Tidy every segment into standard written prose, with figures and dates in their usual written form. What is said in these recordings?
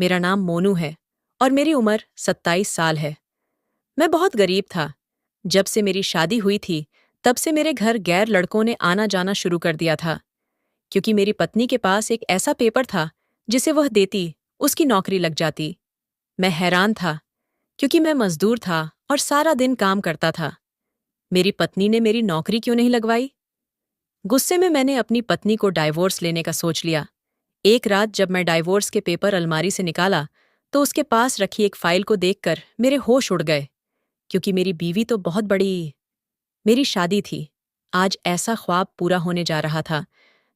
मेरा नाम मोनू है और मेरी उम्र 27 साल है। मैं बहुत गरीब था। जब से मेरी शादी हुई थी, तब से मेरे घर गैर लड़कों ने आना जाना शुरू कर दिया था, क्योंकि मेरी पत्नी के पास एक ऐसा पेपर था जिसे वह देती, उसकी नौकरी लग जाती। मैं हैरान था, क्योंकि मैं मजदूर था और सारा दिन काम करता था। मेरी पत्नी ने मेरी नौकरी क्यों नहीं लगवाई? गुस्से में मैंने अपनी पत्नी को डाइवोर्स लेने का सोच लिया। एक रात जब मैं डाइवोर्स के पेपर अलमारी से निकाला, तो उसके पास रखी एक फाइल को देखकर मेरे होश उड़ गए, क्योंकि मेरी बीवी तो बहुत बड़ी। मेरी शादी थी। आज ऐसा ख्वाब पूरा होने जा रहा था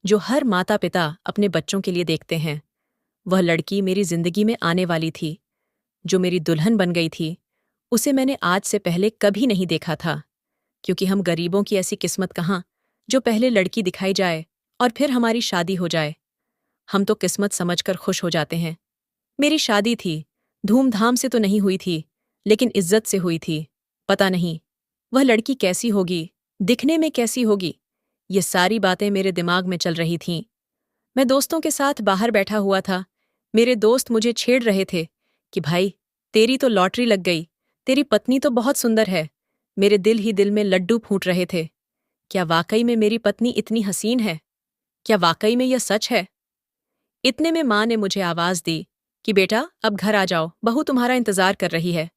जो हर माता पिता अपने बच्चों के लिए देखते हैं। वह लड़की मेरी जिंदगी में आने वाली थी, जो मेरी दुल्हन बन गई थी। उसे मैंने आज से पहले कभी नहीं देखा था, क्योंकि हम गरीबों की ऐसी किस्मत कहाँ, जो पहले लड़की दिखाई जाए और फिर हमारी शादी हो जाए। हम तो किस्मत समझकर खुश हो जाते हैं। मेरी शादी थी, धूमधाम से तो नहीं हुई थी, लेकिन इज्जत से हुई थी। पता नहीं वह लड़की कैसी होगी, दिखने में कैसी होगी, ये सारी बातें मेरे दिमाग में चल रही थीं। मैं दोस्तों के साथ बाहर बैठा हुआ था। मेरे दोस्त मुझे छेड़ रहे थे कि भाई, तेरी तो लॉटरी लग गई, तेरी पत्नी तो बहुत सुंदर है। मेरे दिल ही दिल में लड्डू फूट रहे थे। क्या वाकई में मेरी पत्नी इतनी हसीन है? क्या वाकई में यह सच है? इतने में माँ ने मुझे आवाज दी कि बेटा, अब घर आ जाओ, बहू तुम्हारा इंतजार कर रही है।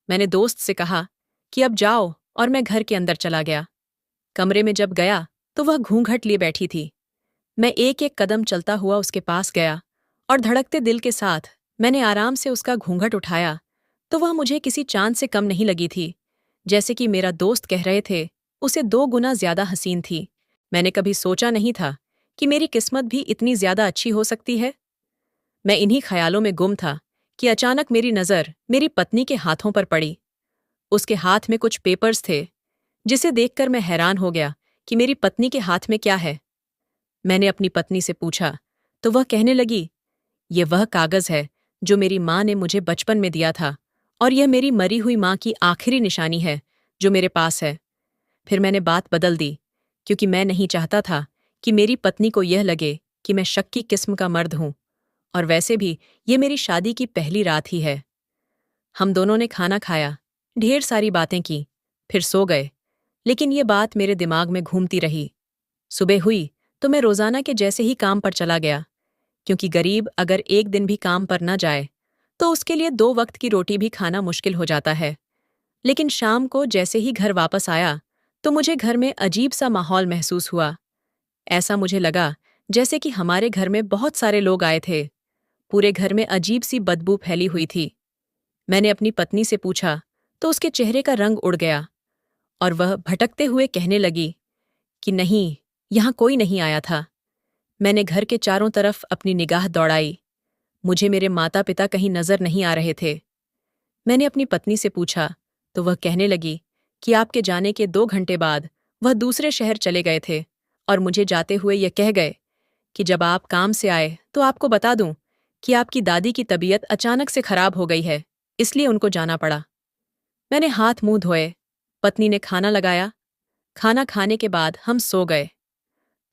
मैंने दोस्त से कहा कि अब जाओ, और मैं घर के अंदर चला गया। कमरे में जब गया तो वह घूंघट लिए बैठी थी। मैं एक एक कदम चलता हुआ उसके पास गया, और धड़कते दिल के साथ मैंने आराम से उसका घूंघट उठाया, तो वह मुझे किसी चांद से कम नहीं लगी थी। जैसे कि मेरा दोस्त कह रहे थे, उसे 2 गुना ज्यादा हसीन थी। मैंने कभी सोचा नहीं था कि मेरी किस्मत भी इतनी ज्यादा अच्छी हो सकती है। मैं इन्हीं ख्यालों में गुम था कि अचानक मेरी नज़र मेरी पत्नी के हाथों पर पड़ी। उसके हाथ में कुछ पेपर्स थे, जिसे देखकर मैं हैरान हो गया कि मेरी पत्नी के हाथ में क्या है। मैंने अपनी पत्नी से पूछा, तो वह कहने लगी, ये वह कागज है जो मेरी माँ ने मुझे बचपन में दिया था, और यह मेरी मरी हुई माँ की आखिरी निशानी है जो मेरे पास है। फिर मैंने बात बदल दी, क्योंकि मैं नहीं चाहता था कि मेरी पत्नी को यह लगे कि मैं शक्की किस्म का मर्द हूं। और वैसे भी ये मेरी शादी की पहली रात ही है। हम दोनों ने खाना खाया, ढेर सारी बातें की, फिर सो गए। लेकिन ये बात मेरे दिमाग में घूमती रही। सुबह हुई तो मैं रोजाना के जैसे ही काम पर चला गया, क्योंकि गरीब अगर एक दिन भी काम पर न जाए तो उसके लिए 2 वक्त की रोटी भी खाना मुश्किल हो जाता है। लेकिन शाम को जैसे ही घर वापस आया, तो मुझे घर में अजीब सा माहौल महसूस हुआ। ऐसा मुझे लगा जैसे कि हमारे घर में बहुत सारे लोग आए थे। पूरे घर में अजीब सी बदबू फैली हुई थी। मैंने अपनी पत्नी से पूछा, तो उसके चेहरे का रंग उड़ गया, और वह भटकते हुए कहने लगी कि नहीं, यहाँ कोई नहीं आया था। मैंने घर के चारों तरफ अपनी निगाह दौड़ाई। मुझे मेरे माता पिता कहीं नजर नहीं आ रहे थे। मैंने अपनी पत्नी से पूछा, तो वह कहने लगी कि आपके जाने के 2 घंटे बाद वह दूसरे शहर चले गए थे, और मुझे जाते हुए यह कह गए कि जब आप काम से आए तो आपको बता दूं कि आपकी दादी की तबीयत अचानक से खराब हो गई है, इसलिए उनको जाना पड़ा। मैंने हाथ मुंह धोए, पत्नी ने खाना लगाया। खाना खाने के बाद हम सो गए।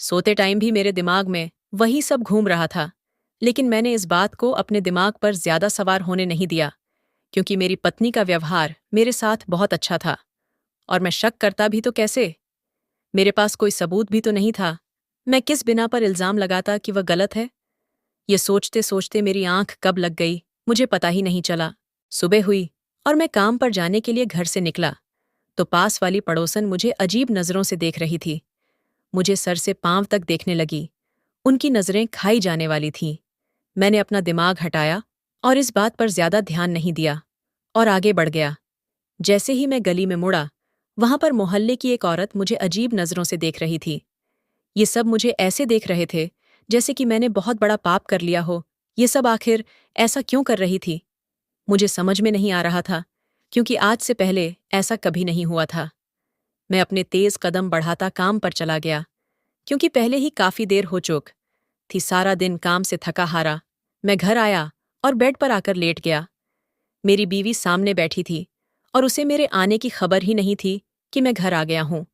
सोते टाइम भी मेरे दिमाग में वही सब घूम रहा था, लेकिन मैंने इस बात को अपने दिमाग पर ज्यादा सवार होने नहीं दिया, क्योंकि मेरी पत्नी का व्यवहार मेरे साथ बहुत अच्छा था। और मैं शक करता भी तो कैसे? मेरे पास कोई सबूत भी तो नहीं था। मैं किस बिना पर इल्जाम लगाता कि वह गलत है? ये सोचते सोचते मेरी आंख कब लग गई, मुझे पता ही नहीं चला। सुबह हुई और मैं काम पर जाने के लिए घर से निकला, तो पास वाली पड़ोसन मुझे अजीब नजरों से देख रही थी। मुझे सर से पांव तक देखने लगी। उनकी नजरें खाई जाने वाली थीं। मैंने अपना दिमाग हटाया और इस बात पर ज्यादा ध्यान नहीं दिया, और आगे बढ़ गया। जैसे ही मैं गली में मुड़ा, वहां पर मोहल्ले की एक औरत मुझे अजीब नजरों से देख रही थी। ये सब मुझे ऐसे देख रहे थे जैसे कि मैंने बहुत बड़ा पाप कर लिया हो। ये सब आखिर ऐसा क्यों कर रही थी? मुझे समझ में नहीं आ रहा था, क्योंकि आज से पहले ऐसा कभी नहीं हुआ था। मैं अपने तेज कदम बढ़ाता काम पर चला गया, क्योंकि पहले ही काफी देर हो चुक थी। सारा दिन काम से थका हारा मैं घर आया और बेड पर आकर लेट गया। मेरी बीवी सामने बैठी थी, और उसे मेरे आने की खबर ही नहीं थी कि मैं घर आ गया हूं।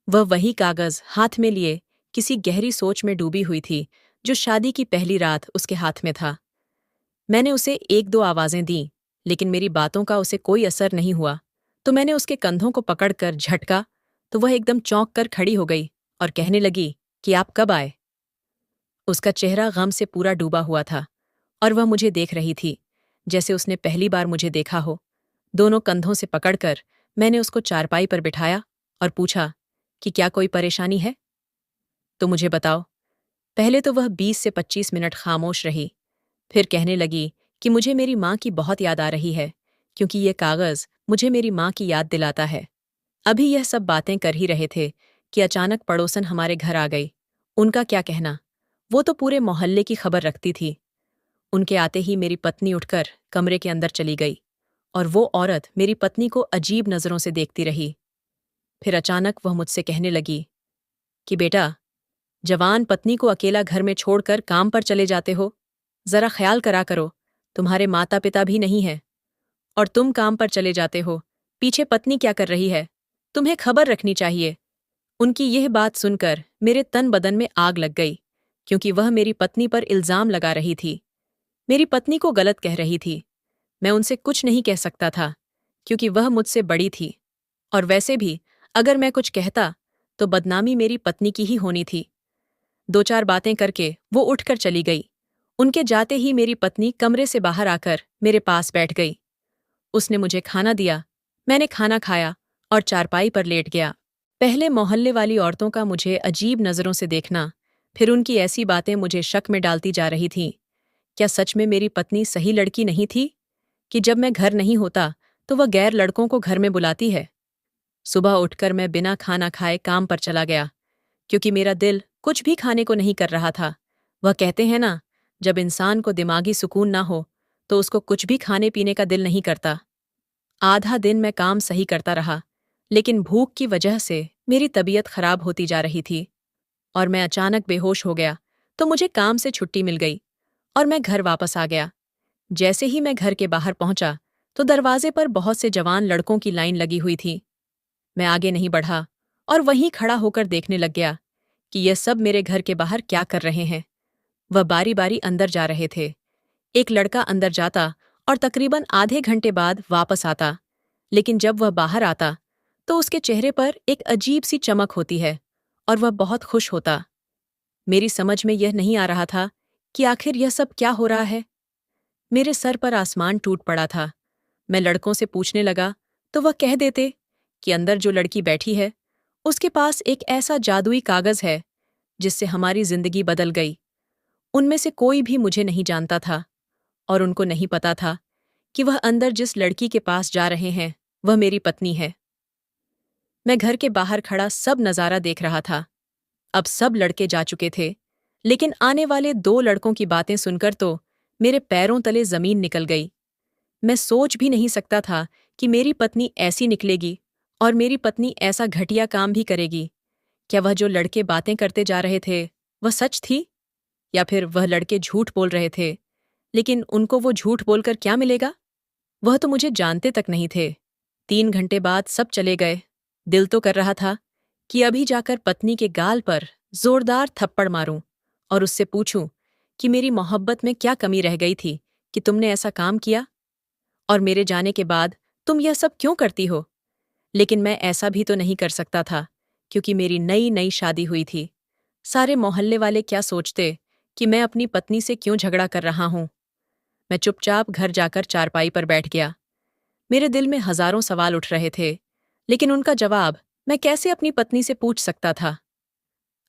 वह वही कागज हाथ में लिए किसी गहरी सोच में डूबी हुई थी, जो शादी की पहली रात उसके हाथ में था। मैंने उसे एक दो आवाजें दीं, लेकिन मेरी बातों का उसे कोई असर नहीं हुआ। तो मैंने उसके कंधों को पकड़कर झटका, तो वह एकदम चौंक कर खड़ी हो गई और कहने लगी कि आप कब आए। उसका चेहरा गम से पूरा डूबा हुआ था और वह मुझे देख रही थी जैसे उसने पहली बार मुझे देखा हो। दोनों कंधों से पकड़कर मैंने उसको चारपाई पर बिठाया और पूछा कि क्या कोई परेशानी है तो मुझे बताओ। पहले तो वह 20 से 25 मिनट खामोश रही, फिर कहने लगी कि मुझे मेरी माँ की बहुत याद आ रही है, क्योंकि ये कागज़ मुझे मेरी माँ की याद दिलाता है। अभी यह सब बातें कर ही रहे थे कि अचानक पड़ोसन हमारे घर आ गई। उनका क्या कहना, वो तो पूरे मोहल्ले की खबर रखती थी। उनके आते ही मेरी पत्नी उठकर कमरे के अंदर चली गई और वो औरत मेरी पत्नी को अजीब नज़रों से देखती रही। फिर अचानक वह मुझसे कहने लगी कि बेटा, जवान पत्नी को अकेला घर में छोड़कर काम पर चले जाते हो, जरा ख्याल करा करो, तुम्हारे माता पिता भी नहीं हैं और तुम काम पर चले जाते हो, पीछे पत्नी क्या कर रही है, तुम्हें खबर रखनी चाहिए। उनकी यह बात सुनकर मेरे तन बदन में आग लग गई, क्योंकि वह मेरी पत्नी पर इल्जाम लगा रही थी, मेरी पत्नी को गलत कह रही थी। मैं उनसे कुछ नहीं कह सकता था, क्योंकि वह मुझसे बड़ी थी, और वैसे भी अगर मैं कुछ कहता तो बदनामी मेरी पत्नी की ही होनी थी। दो चार बातें करके वो उठकर चली गई। उनके जाते ही मेरी पत्नी कमरे से बाहर आकर मेरे पास बैठ गई। उसने मुझे खाना दिया, मैंने खाना खाया और चारपाई पर लेट गया। पहले मोहल्ले वाली औरतों का मुझे अजीब नज़रों से देखना, फिर उनकी ऐसी बातें मुझे शक में डालती जा रही थीं। क्या सच में मेरी पत्नी सही लड़की नहीं थी कि जब मैं घर नहीं होता तो वह गैर लड़कों को घर में बुलाती है। सुबह उठकर मैं बिना खाना खाए काम पर चला गया, क्योंकि मेरा दिल कुछ भी खाने को नहीं कर रहा था। वह कहते हैं ना, जब इंसान को दिमागी सुकून ना हो तो उसको कुछ भी खाने पीने का दिल नहीं करता। आधा दिन मैं काम सही करता रहा, लेकिन भूख की वजह से मेरी तबीयत खराब होती जा रही थी और मैं अचानक बेहोश हो गया। तो मुझे काम से छुट्टी मिल गई और मैं घर वापस आ गया। जैसे ही मैं घर के बाहर पहुंचा तो दरवाजे पर बहुत से जवान लड़कों की लाइन लगी हुई थी। मैं आगे नहीं बढ़ा और वहीं खड़ा होकर देखने लग गया कि ये सब मेरे घर के बाहर क्या कर रहे हैं। वह बारी बारी अंदर जा रहे थे। एक लड़का अंदर जाता और तकरीबन आधे घंटे बाद वापस आता, लेकिन जब वह बाहर आता तो उसके चेहरे पर एक अजीब सी चमक होती है और वह बहुत खुश होता। मेरी समझ में यह नहीं आ रहा था कि आखिर यह सब क्या हो रहा है। मेरे सर पर आसमान टूट पड़ा था। मैं लड़कों से पूछने लगा तो वह कह देते कि अंदर जो लड़की बैठी है उसके पास एक ऐसा जादुई कागज है जिससे हमारी जिंदगी बदल गई। उनमें से कोई भी मुझे नहीं जानता था और उनको नहीं पता था कि वह अंदर जिस लड़की के पास जा रहे हैं वह मेरी पत्नी है। मैं घर के बाहर खड़ा सब नज़ारा देख रहा था। अब सब लड़के जा चुके थे, लेकिन आने वाले दो लड़कों की बातें सुनकर तो मेरे पैरों तले जमीन निकल गई। मैं सोच भी नहीं सकता था कि मेरी पत्नी ऐसी निकलेगी और मेरी पत्नी ऐसा घटिया काम भी करेगी। क्या वह जो लड़के बातें करते जा रहे थे वह सच थी, या फिर वह लड़के झूठ बोल रहे थे, लेकिन उनको वो झूठ बोलकर क्या मिलेगा। वह तो मुझे जानते तक नहीं थे। 3 घंटे बाद सब चले गए। दिल तो कर रहा था कि अभी जाकर पत्नी के गाल पर जोरदार थप्पड़ मारूं और उससे पूछूं कि मेरी मोहब्बत में क्या कमी रह गई थी कि तुमने ऐसा काम किया, और मेरे जाने के बाद तुम यह सब क्यों करती हो। लेकिन मैं ऐसा भी तो नहीं कर सकता था, क्योंकि मेरी नई नई शादी हुई थी। सारे मोहल्ले वाले क्या सोचते कि मैं अपनी पत्नी से क्यों झगड़ा कर रहा हूं। मैं चुपचाप घर जाकर चारपाई पर बैठ गया। मेरे दिल में हजारों सवाल उठ रहे थे, लेकिन उनका जवाब मैं कैसे अपनी पत्नी से पूछ सकता था।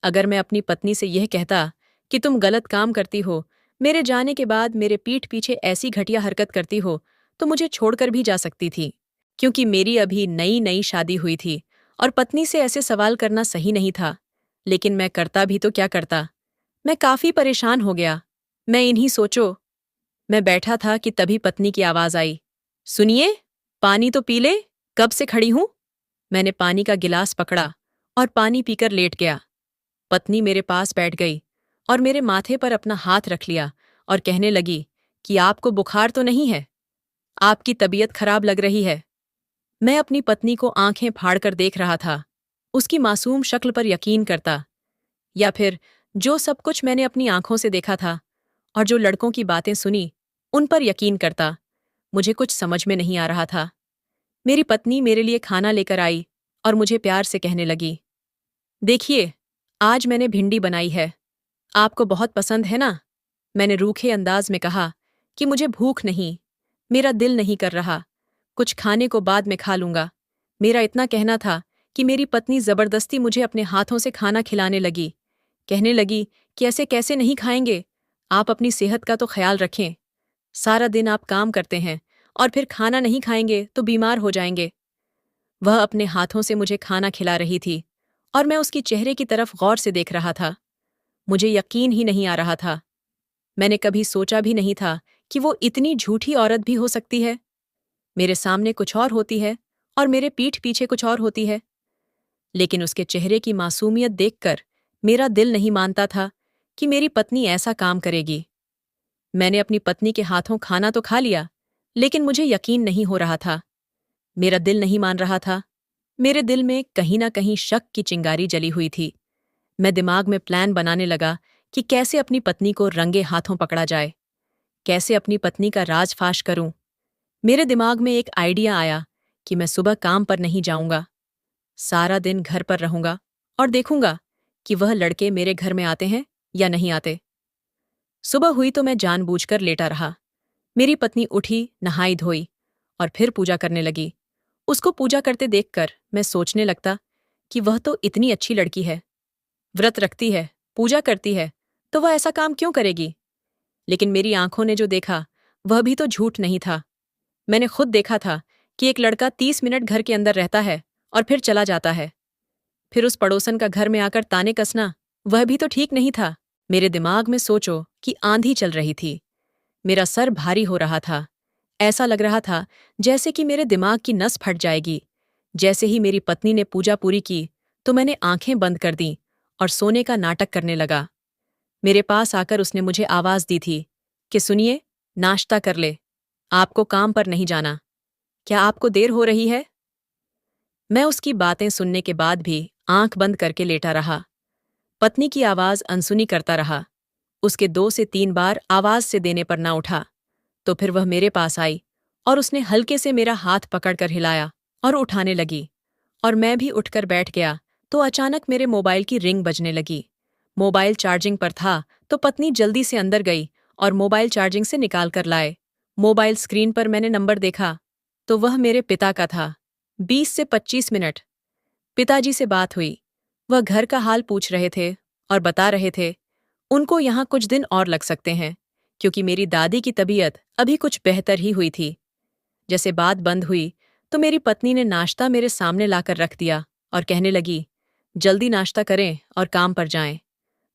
अगर मैं अपनी पत्नी से यह कहता कि तुम गलत काम करती हो, मेरे जाने के बाद मेरे पीठ पीछे ऐसी घटिया हरकत करती हो, तो मुझे छोड़कर भी जा सकती थी, क्योंकि मेरी अभी नई नई शादी हुई थी और पत्नी से ऐसे सवाल करना सही नहीं था। लेकिन मैं करता भी तो क्या करता। मैं काफी परेशान हो गया। मैं इन्हीं सोचो मैं बैठा था कि तभी पत्नी की आवाज आई, सुनिए, पानी तो पी ले, कब से खड़ी हूं। मैंने पानी का गिलास पकड़ा और पानी पीकर लेट गया। पत्नी मेरे पास बैठ गई और मेरे माथे पर अपना हाथ रख लिया और कहने लगी कि आपको बुखार तो नहीं है, आपकी तबीयत खराब लग रही है। मैं अपनी पत्नी को आंखें फाड़कर देख रहा था, उसकी मासूम शक्ल पर यकीन करता, या फिर जो सब कुछ मैंने अपनी आंखों से देखा था और जो लड़कों की बातें सुनी, उन पर यकीन करता। मुझे कुछ समझ में नहीं आ रहा था। मेरी पत्नी मेरे लिए खाना लेकर आई और मुझे प्यार से कहने लगी, देखिए, आज मैंने भिंडी बनाई है। आपको बहुत पसंद है ना? मैंने रूखे अंदाज में कहा कि मुझे भूख नहीं, मेरा दिल नहीं कर रहा, कुछ खाने को बाद में खा लूंगा। मेरा इतना कहना था कि मेरी पत्नी जबरदस्ती मुझे अपने हाथों से खाना खिलाने लगी। कहने लगी कि ऐसे कैसे नहीं खाएंगे, आप अपनी सेहत का तो ख्याल रखें। सारा दिन आप काम करते हैं और फिर खाना नहीं खाएंगे तो बीमार हो जाएंगे। वह अपने हाथों से मुझे खाना खिला रही थी और मैं उसकी चेहरे की तरफ गौर से देख रहा था। मुझे यकीन ही नहीं आ रहा था। मैंने कभी सोचा भी नहीं था कि वो इतनी झूठी औरत भी हो सकती है। मेरे सामने कुछ और होती है और मेरे पीठ पीछे कुछ और होती है। लेकिन उसके चेहरे की मासूमियत देखकर मेरा दिल नहीं मानता था कि मेरी पत्नी ऐसा काम करेगी। मैंने अपनी पत्नी के हाथों खाना तो खा लिया, लेकिन मुझे यकीन नहीं हो रहा था। मेरा दिल नहीं मान रहा था। मेरे दिल में कहीं ना कहीं शक की चिंगारी जली हुई थी। मैं दिमाग में प्लान बनाने लगा कि कैसे अपनी पत्नी को रंगे हाथों पकड़ा जाए, कैसे अपनी पत्नी का राज फाश करूं। मेरे दिमाग में एक आइडिया आया कि मैं सुबह काम पर नहीं जाऊंगा, सारा दिन घर पर रहूंगा और देखूंगा कि वह लड़के मेरे घर में आते हैं या नहीं आते। सुबह हुई तो मैं जानबूझकर लेटा रहा। मेरी पत्नी उठी, नहाई धोई और फिर पूजा करने लगी। उसको पूजा करते देखकर मैं सोचने लगता कि वह तो इतनी अच्छी लड़की है, व्रत रखती है, पूजा करती है, तो वह ऐसा काम क्यों करेगी? लेकिन मेरी आंखों ने जो देखा वह भी तो झूठ नहीं था। मैंने खुद देखा था कि एक लड़का 30 मिनट घर के अंदर रहता है और फिर चला जाता है। फिर उस पड़ोसन का घर में आकर ताने कसना, वह भी तो ठीक नहीं था। मेरे दिमाग में सोचो कि आंधी चल रही थी। मेरा सर भारी हो रहा था। ऐसा लग रहा था जैसे कि मेरे दिमाग की नस फट जाएगी। जैसे ही मेरी पत्नी ने पूजा पूरी की तो मैंने आंखें बंद कर दी और सोने का नाटक करने लगा। मेरे पास आकर उसने मुझे आवाज दी थी कि सुनिए, नाश्ता कर ले, आपको काम पर नहीं जाना। क्या आपको देर हो रही है? मैं उसकी बातें सुनने के बाद भी आंख बंद करके लेटा रहा। पत्नी की आवाज अनसुनी करता रहा। उसके 2 से 3 बार आवाज से देने पर ना उठा तो फिर वह मेरे पास आई और उसने हल्के से मेरा हाथ पकड़कर हिलाया और उठाने लगी और मैं भी उठकर बैठ गया तो अचानक मेरे मोबाइल की रिंग बजने लगी। मोबाइल चार्जिंग पर था तो पत्नी जल्दी से अंदर गई और मोबाइल चार्जिंग से निकाल कर लाए। मोबाइल स्क्रीन पर मैंने नंबर देखा तो वह मेरे पिता का था। 20 से 25 मिनट। पिताजी से बात हुई। वह घर का हाल पूछ रहे थे और बता रहे थे उनको यहाँ कुछ दिन और लग सकते हैं क्योंकि मेरी दादी की तबीयत अभी कुछ बेहतर ही हुई थी। जैसे बात बंद हुई तो मेरी पत्नी ने नाश्ता मेरे सामने लाकर रख दिया और कहने लगी, जल्दी नाश्ता करें और काम पर जाएं।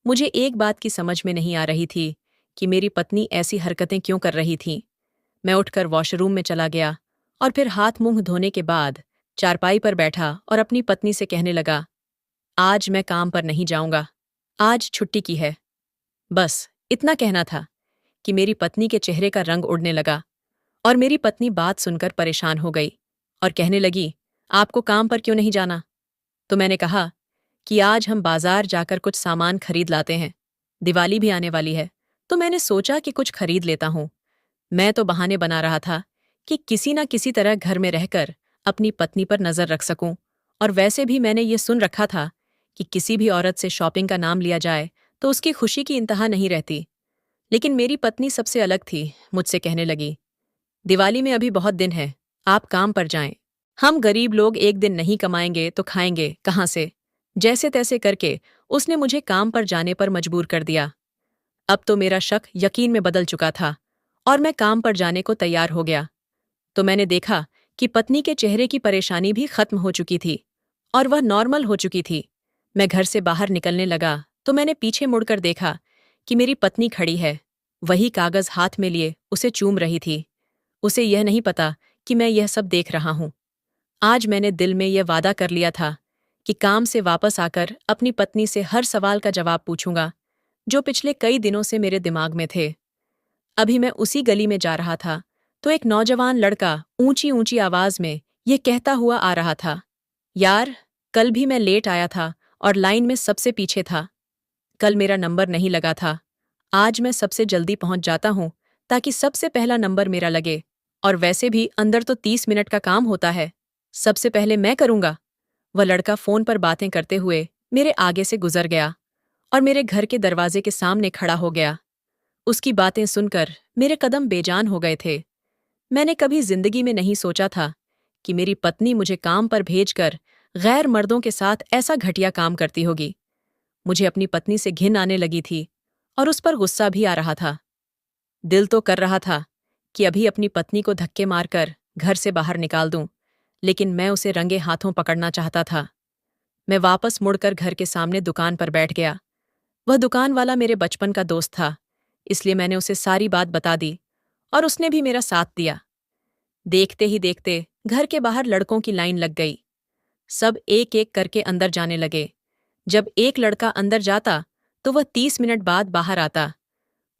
मुझे एक बात की समझ में नहीं आ रही थी कि मेरी पत्नी ऐसी हरकतें क्यों कर रही थी। मैं उठकर वॉशरूम में चला गया और फिर हाथ मुंह धोने के बाद चारपाई पर बैठा और अपनी पत्नी से कहने लगा, आज मैं काम पर नहीं जाऊंगा, आज छुट्टी की है। बस इतना कहना था कि मेरी पत्नी के चेहरे का रंग उड़ने लगा और मेरी पत्नी बात सुनकर परेशान हो गई और कहने लगी, आपको काम पर क्यों नहीं जाना? तो मैंने कहा कि आज हम बाजार जाकर कुछ सामान खरीद लाते हैं, दिवाली भी आने वाली है तो मैंने सोचा कि कुछ खरीद लेता हूं। मैं तो बहाने बना रहा था कि किसी न किसी तरह घर में रहकर अपनी पत्नी पर नजर रख सकूं, और वैसे भी मैंने ये सुन रखा था कि किसी भी औरत से शॉपिंग का नाम लिया जाए तो उसकी खुशी की इंतहा नहीं रहती। लेकिन मेरी पत्नी सबसे अलग थी। मुझसे कहने लगी, दिवाली में अभी बहुत दिन है, आप काम पर जाएं। हम गरीब लोग एक दिन नहीं कमाएंगे तो खाएंगे कहाँ से? जैसे तैसे करके उसने मुझे काम पर जाने पर मजबूर कर दिया। अब तो मेरा शक यकीन में बदल चुका था और मैं काम पर जाने को तैयार हो गया तो मैंने देखा कि पत्नी के चेहरे की परेशानी भी खत्म हो चुकी थी और वह नॉर्मल हो चुकी थी। मैं घर से बाहर निकलने लगा तो मैंने पीछे मुड़कर देखा कि मेरी पत्नी खड़ी है, वही कागज हाथ में लिए उसे चूम रही थी। उसे यह नहीं पता कि मैं यह सब देख रहा हूं। आज मैंने दिल में यह वादा कर लिया था कि काम से वापस आकर अपनी पत्नी से हर सवाल का जवाब पूछूंगा जो पिछले कई दिनों से मेरे दिमाग में थे। अभी मैं उसी गली में जा रहा था तो एक नौजवान लड़का ऊंची ऊंची आवाज में यह कहता हुआ आ रहा था, यार, कल भी मैं लेट आया था और लाइन में सबसे पीछे था। कल मेरा नंबर नहीं लगा था, आज मैं सबसे जल्दी पहुंच जाता हूं ताकि सबसे पहला नंबर मेरा लगे। और वैसे भी अंदर तो 30 मिनट का काम होता है। सबसे पहले मैं करूंगा। वह लड़का फोन पर बातें करते हुए मेरे आगे से गुजर गया और मेरे घर के दरवाजे के सामने खड़ा हो गया। उसकी बातें सुनकर मेरे कदम बेजान हो गए थे। मैंने कभी जिंदगी में नहीं सोचा था कि मेरी पत्नी मुझे काम पर भेजकर गैर मर्दों के साथ ऐसा घटिया काम करती होगी। मुझे अपनी पत्नी से घिन आने लगी थी और उस पर गुस्सा भी आ रहा था। दिल तो कर रहा था कि अभी अपनी पत्नी को धक्के मारकर घर से बाहर निकाल दूं, लेकिन मैं उसे रंगे हाथों पकड़ना चाहता था। मैं वापस मुड़कर घर के सामने दुकान पर बैठ गया। वह दुकान वाला मेरे बचपन का दोस्त था, इसलिए मैंने उसे सारी बात बता दी और उसने भी मेरा साथ दिया। देखते ही देखते घर के बाहर लड़कों की लाइन लग गई। सब एक एक करके अंदर जाने लगे। जब एक लड़का अंदर जाता तो वह 30 मिनट बाद बाहर आता।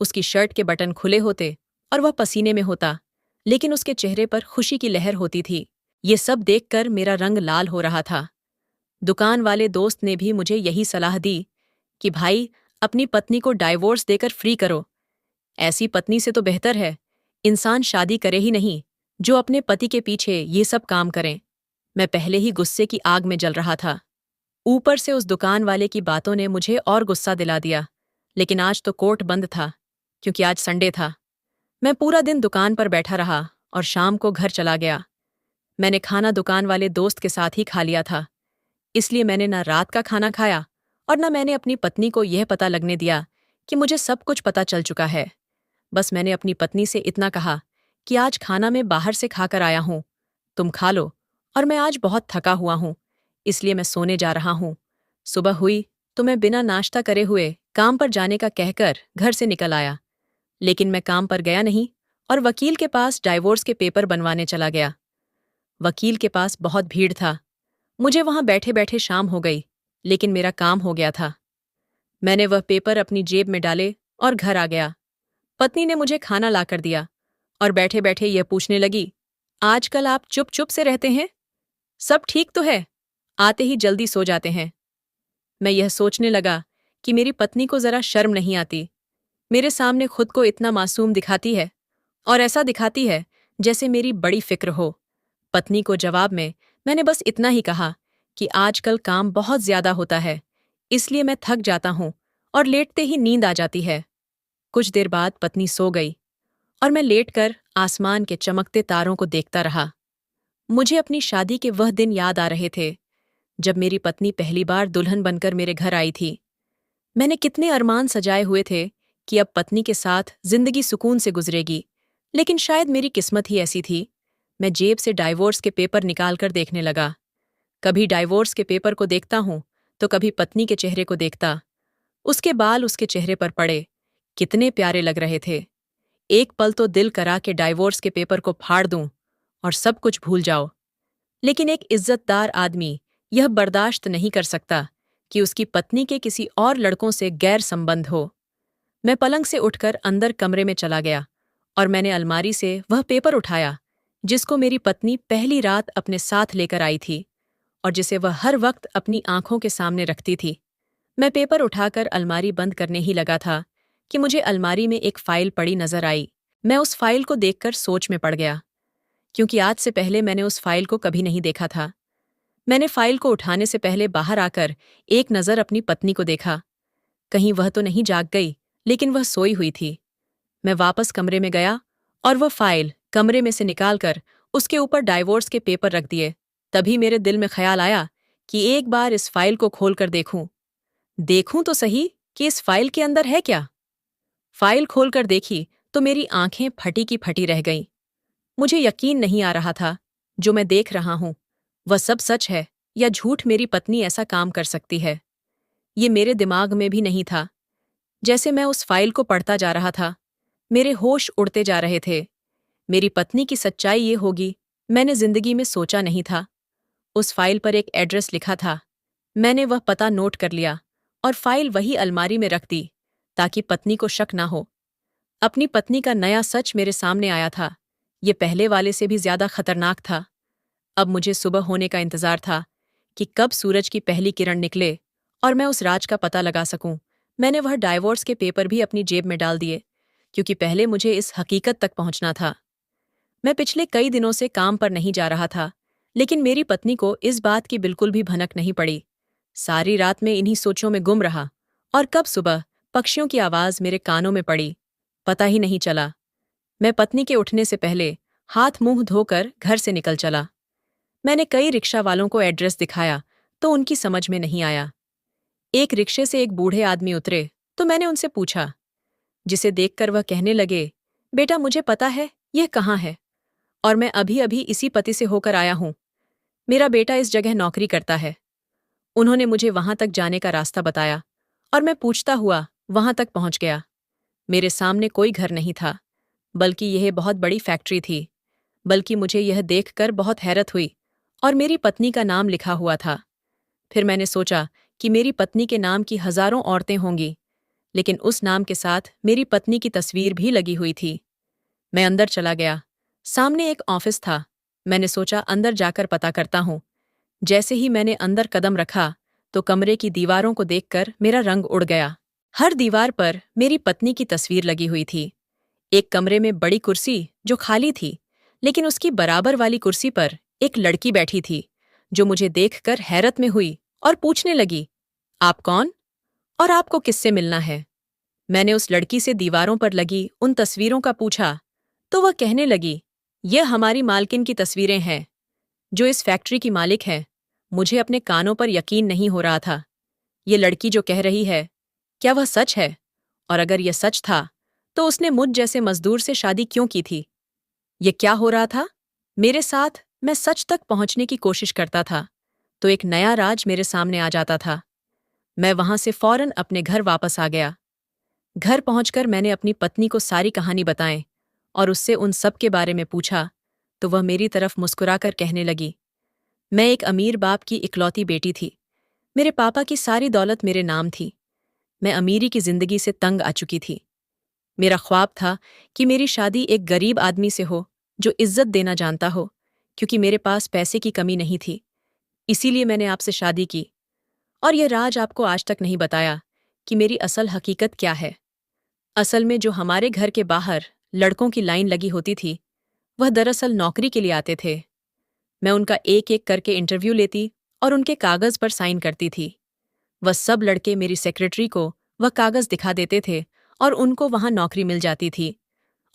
उसकी शर्ट के बटन खुले होते और वह पसीने में होता, लेकिन उसके चेहरे पर खुशी की लहर होती थी। ये सब देखकर मेरा रंग लाल हो रहा था। दुकान वाले दोस्त ने भी मुझे यही सलाह दी कि भाई, अपनी पत्नी को डाइवोर्स देकर फ्री करो। ऐसी पत्नी से तो बेहतर है इंसान शादी करे ही नहीं, जो अपने पति के पीछे ये सब काम करें। मैं पहले ही गुस्से की आग में जल रहा था। ऊपर से उस दुकान वाले की बातों ने मुझे और गुस्सा दिला दिया। लेकिन आज तो कोर्ट बंद था, क्योंकि आज संडे था। मैं पूरा दिन दुकान पर बैठा रहा और शाम को घर चला गया। मैंने खाना दुकान वाले दोस्त के साथ ही खा लिया था, इसलिए मैंने ना रात का खाना खाया और न मैंने अपनी पत्नी को यह पता लगने दिया कि मुझे सब कुछ पता चल चुका है। बस मैंने अपनी पत्नी से इतना कहा कि आज खाना मैं बाहर से खाकर आया हूं, तुम खा लो, और मैं आज बहुत थका हुआ हूं, इसलिए मैं सोने जा रहा हूं। सुबह हुई तो मैं बिना नाश्ता करे हुए काम पर जाने का कहकर घर से निकल आया। लेकिन मैं काम पर गया नहीं और वकील के पास डाइवोर्स के पेपर बनवाने चला गया। वकील के पास बहुत भीड़ था। मुझे वहां बैठे बैठे शाम हो गई, लेकिन मेरा काम हो गया था। मैंने वह पेपर अपनी जेब में डाले और घर आ गया। पत्नी ने मुझे खाना लाकर दिया और बैठे बैठे यह पूछने लगी, आजकल आप चुप चुप से रहते हैं? सब ठीक तो है? आते ही जल्दी सो जाते हैं। मैं यह सोचने लगा कि मेरी पत्नी को जरा शर्म नहीं आती। मेरे सामने खुद को इतना मासूम दिखाती है और ऐसा दिखाती है जैसे मेरी बड़ी फिक्र हो। पत्नी को जवाब में मैंने बस इतना ही कहा कि आजकल काम बहुत ज्यादा होता है, इसलिए मैं थक जाता हूं और लेटते ही नींद आ जाती है। कुछ देर बाद पत्नी सो गई और मैं लेटकर आसमान के चमकते तारों को देखता रहा। मुझे अपनी शादी के वह दिन याद आ रहे थे जब मेरी पत्नी पहली बार दुल्हन बनकर मेरे घर आई थी। मैंने कितने अरमान सजाए हुए थे कि अब पत्नी के साथ जिंदगी सुकून से गुजरेगी, लेकिन शायद मेरी किस्मत ही ऐसी थी। मैं जेब से डाइवोर्स के पेपर निकालकर देखने लगा। कभी डाइवोर्स के पेपर को देखता हूं तो कभी पत्नी के चेहरे को देखता। उसके बाल उसके चेहरे पर पड़े, कितने प्यारे लग रहे थे। एक पल तो दिल करा के डाइवोर्स के पेपर को फाड़ दूं और सब कुछ भूल जाओ। लेकिन एक इज्जतदार आदमी यह बर्दाश्त नहीं कर सकता कि उसकी पत्नी के किसी और लड़कों से गैर संबंध हो। मैं पलंग से उठकर अंदर कमरे में चला गया और मैंने अलमारी से वह पेपर उठाया जिसको मेरी पत्नी पहली रात अपने साथ लेकर आई थी और जिसे वह हर वक्त अपनी आंखों के सामने रखती थी। मैं पेपर उठाकर अलमारी बंद करने ही लगा था कि मुझे अलमारी में एक फाइल पड़ी नजर आई। मैं उस फाइल को देखकर सोच में पड़ गया, क्योंकि आज से पहले मैंने उस फाइल को कभी नहीं देखा था। मैंने फाइल को उठाने से पहले बाहर आकर एक नज़र अपनी पत्नी को देखा। कहीं वह तो नहीं जाग गई, लेकिन वह सोई हुई थी। मैं वापस कमरे में गया और वह फाइल कमरे में से निकालकर उसके ऊपर डाइवोर्स के पेपर रख दिए। तभी मेरे दिल में ख्याल आया कि एक बार इस फाइल को खोलकर देखूं तो सही कि इस फाइल के अंदर है क्या। फाइल खोलकर देखी तो मेरी आंखें फटी की फटी रह गईं। मुझे यकीन नहीं आ रहा था जो मैं देख रहा हूं वह सब सच है या झूठ मेरी पत्नी ऐसा काम कर सकती है। ये मेरे दिमाग में भी नहीं था। जैसे मैं उस फाइल को पढ़ता जा रहा था, मेरे होश उड़ते जा रहे थे। मेरी पत्नी की सच्चाई ये होगी, मैंने जिंदगी में सोचा नहीं था। उस फाइल पर एक एड्रेस लिखा था। मैंने वह पता नोट कर लिया और फाइल वही अलमारी में रख दी ताकि पत्नी को शक ना हो। अपनी पत्नी का नया सच मेरे सामने आया था। ये पहले वाले से भी ज्यादा खतरनाक था। अब मुझे सुबह होने का इंतजार था कि कब सूरज की पहली किरण निकले और मैं उस राज का पता लगा सकूं। मैंने वह डाइवोर्स के पेपर भी अपनी जेब में डाल दिए। क्योंकि पहले मुझे इस हकीकत तक पहुंचना था। मैं पिछले कई दिनों से काम पर नहीं जा रहा था, लेकिन मेरी पत्नी को इस बात की बिल्कुल भी भनक नहीं पड़ी। सारी रात में इन्हीं सोचों में गुम रहा, और कब सुबह पक्षियों की आवाज मेरे कानों में पड़ी, पता ही नहीं चला। मैं पत्नी के उठने से पहले हाथ मुंह धोकर घर से निकल चला। मैंने कई रिक्शा वालों को एड्रेस दिखाया, तो उनकी समझ में नहीं आया। एक रिक्शे से एक बूढ़े आदमी उतरे, तो मैंने उनसे पूछा, जिसे देखकर वह कहने लगे, बेटा मुझे पता है यह कहाँ है, और मैं अभी अभी इसी पति से होकर आया हूँ। मेरा बेटा इस जगह नौकरी करता है। उन्होंने मुझे वहां तक जाने का रास्ता बताया, और मैं पूछता हुआ वहां तक पहुंच गया। मेरे सामने कोई घर नहीं था, बल्कि यह बहुत बड़ी फैक्ट्री थी। बल्कि मुझे यह देखकर बहुत हैरत हुई, और मेरी पत्नी का नाम लिखा हुआ था। फिर मैंने सोचा कि मेरी पत्नी के नाम की हजारों औरतें होंगी, लेकिन उस नाम के साथ मेरी पत्नी की तस्वीर भी लगी हुई थी। मैं अंदर चला गया। सामने एक ऑफिस था। मैंने सोचा अंदर जाकर पता करता हूँ। जैसे ही मैंने अंदर कदम रखा, तो कमरे की दीवारों को देखकर मेरा रंग उड़ गया। हर दीवार पर मेरी पत्नी की तस्वीर लगी हुई थी। एक कमरे में बड़ी कुर्सी जो खाली थी, लेकिन उसकी बराबर वाली कुर्सी पर एक लड़की बैठी थी, जो मुझे देखकर हैरत में हुई और पूछने लगी, आप कौन और आपको किससे मिलना है? मैंने उस लड़की से दीवारों पर लगी उन तस्वीरों का पूछा, तो वह कहने लगी, यह हमारी मालकिन की तस्वीरें हैं, जो इस फैक्ट्री की मालिक है। मुझे अपने कानों पर यकीन नहीं हो रहा था। ये लड़की जो कह रही है, क्या वह सच है? और अगर यह सच था, तो उसने मुझ जैसे मजदूर से शादी क्यों की थी? ये क्या हो रहा था? मेरे साथ मैं सच तक पहुंचने की कोशिश करता था, तो एक नया राज मेरे सामने आ जाता था। मैं वहां से फौरन अपने घर वापस आ गया। घर पहुंचकर मैंने अपनी पत्नी को सारी कहानी बताई और उससे उन सब के बारे में पूछा, तो वह मेरी तरफ मुस्कुराकर कहने लगी, मैं एक अमीर बाप की इकलौती बेटी थी। मेरे पापा की सारी दौलत मेरे नाम थी। मैं अमीरी की जिंदगी से तंग आ चुकी थी। मेरा ख्वाब था कि मेरी शादी एक गरीब आदमी से हो, जो इज्जत देना जानता हो, क्योंकि मेरे पास पैसे की कमी नहीं थी। इसीलिए मैंने आपसे शादी की। और यह राज आपको आज तक नहीं बताया कि मेरी असल हकीकत क्या है। असल में जो हमारे घर के बाहर लड़कों की लाइन लगी होती थी, वह दरअसल नौकरी के लिए आते थे। मैं उनका एक एक करके इंटरव्यू लेती और उनके कागज पर साइन करती थी। वह सब लड़के मेरी सेक्रेटरी को वह कागज दिखा देते थे और उनको वहां नौकरी मिल जाती थी।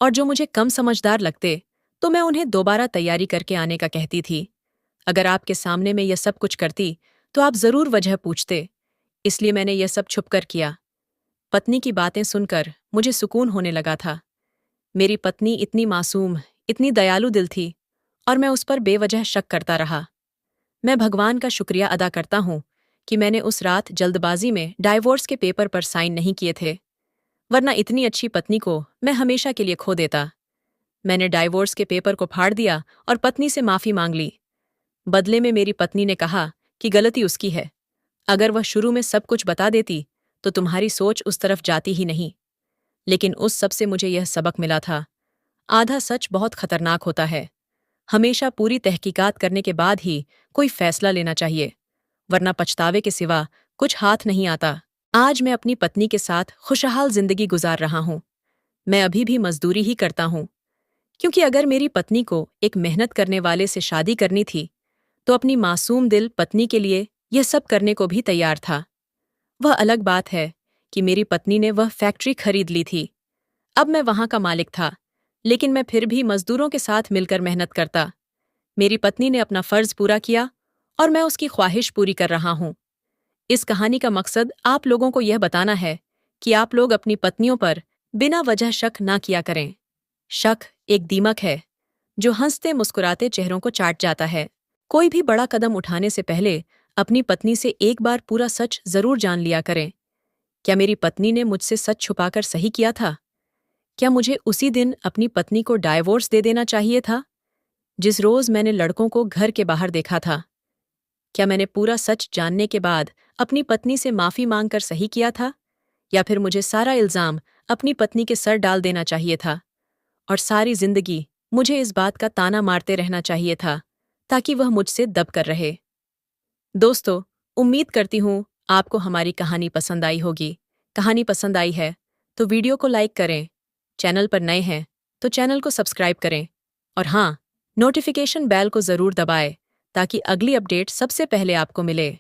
और जो मुझे कम समझदार लगते, तो मैं उन्हें दोबारा तैयारी करके आने का कहती थी। अगर आपके सामने मैं यह सब कुछ करती, तो आप जरूर वजह पूछते, इसलिए मैंने यह सब छुपकर किया। पत्नी की बातें सुनकर मुझे सुकून होने लगा था। मेरी पत्नी इतनी मासूम, इतनी दयालु दिल थी, और मैं उस पर बेवजह शक करता रहा। मैं भगवान का शुक्रिया अदा करता हूँ कि मैंने उस रात जल्दबाजी में डाइवोर्स के पेपर पर साइन नहीं किए थे, वरना इतनी अच्छी पत्नी को मैं हमेशा के लिए खो देता। मैंने डाइवोर्स के पेपर को फाड़ दिया और पत्नी से माफी मांग ली। बदले में मेरी पत्नी ने कहा कि गलती उसकी है। अगर वह शुरू में सब कुछ बता देती, तो तुम्हारी सोच उस तरफ जाती ही नहीं। लेकिन उस सब से मुझे यह सबक मिला था, आधा सच बहुत खतरनाक होता है। हमेशा पूरी तहकीकात करने के बाद ही कोई फैसला लेना चाहिए, वरना पछतावे के सिवा कुछ हाथ नहीं आता। आज मैं अपनी पत्नी के साथ खुशहाल जिंदगी गुजार रहा हूँ। मैं अभी भी मजदूरी ही करता हूँ, क्योंकि अगर मेरी पत्नी को एक मेहनत करने वाले से शादी करनी थी, तो अपनी मासूम दिल पत्नी के लिए यह सब करने को भी तैयार था। वह अलग बात है कि मेरी पत्नी ने वह फैक्ट्री खरीद ली थी। अब मैं वहां का मालिक था, लेकिन मैं फिर भी मजदूरों के साथ मिलकर मेहनत करता। मेरी पत्नी ने अपना फर्ज पूरा किया, और मैं उसकी ख्वाहिश पूरी कर रहा हूँ। इस कहानी का मकसद आप लोगों को यह बताना है कि आप लोग अपनी पत्नियों पर बिना वजह शक ना किया करें। शक एक दीमक है, जो हंसते मुस्कुराते चेहरों को चाट जाता है। कोई भी बड़ा कदम उठाने से पहले अपनी पत्नी से एक बार पूरा सच जरूर जान लिया करें। क्या मेरी पत्नी ने मुझसे सच छुपाकर सही किया था? क्या मुझे उसी दिन अपनी पत्नी को डाइवोर्स दे देना चाहिए था, जिस रोज मैंने लड़कों को घर के बाहर देखा था? क्या मैंने पूरा सच जानने के बाद अपनी पत्नी से माफी मांगकर सही किया था, या फिर मुझे सारा इल्जाम अपनी पत्नी के सर डाल देना चाहिए था और सारी जिंदगी मुझे इस बात का ताना मारते रहना चाहिए था, ताकि वह मुझसे दब कर रहे? दोस्तों, उम्मीद करती हूँ आपको हमारी कहानी पसंद आई होगी। कहानी पसंद आई है तो वीडियो को लाइक करें चैनल पर नए हैं तो चैनल को सब्सक्राइब करें और हाँ, नोटिफिकेशन बेल को ज़रूर दबाएं ताकि अगली अपडेट सबसे पहले आपको मिले।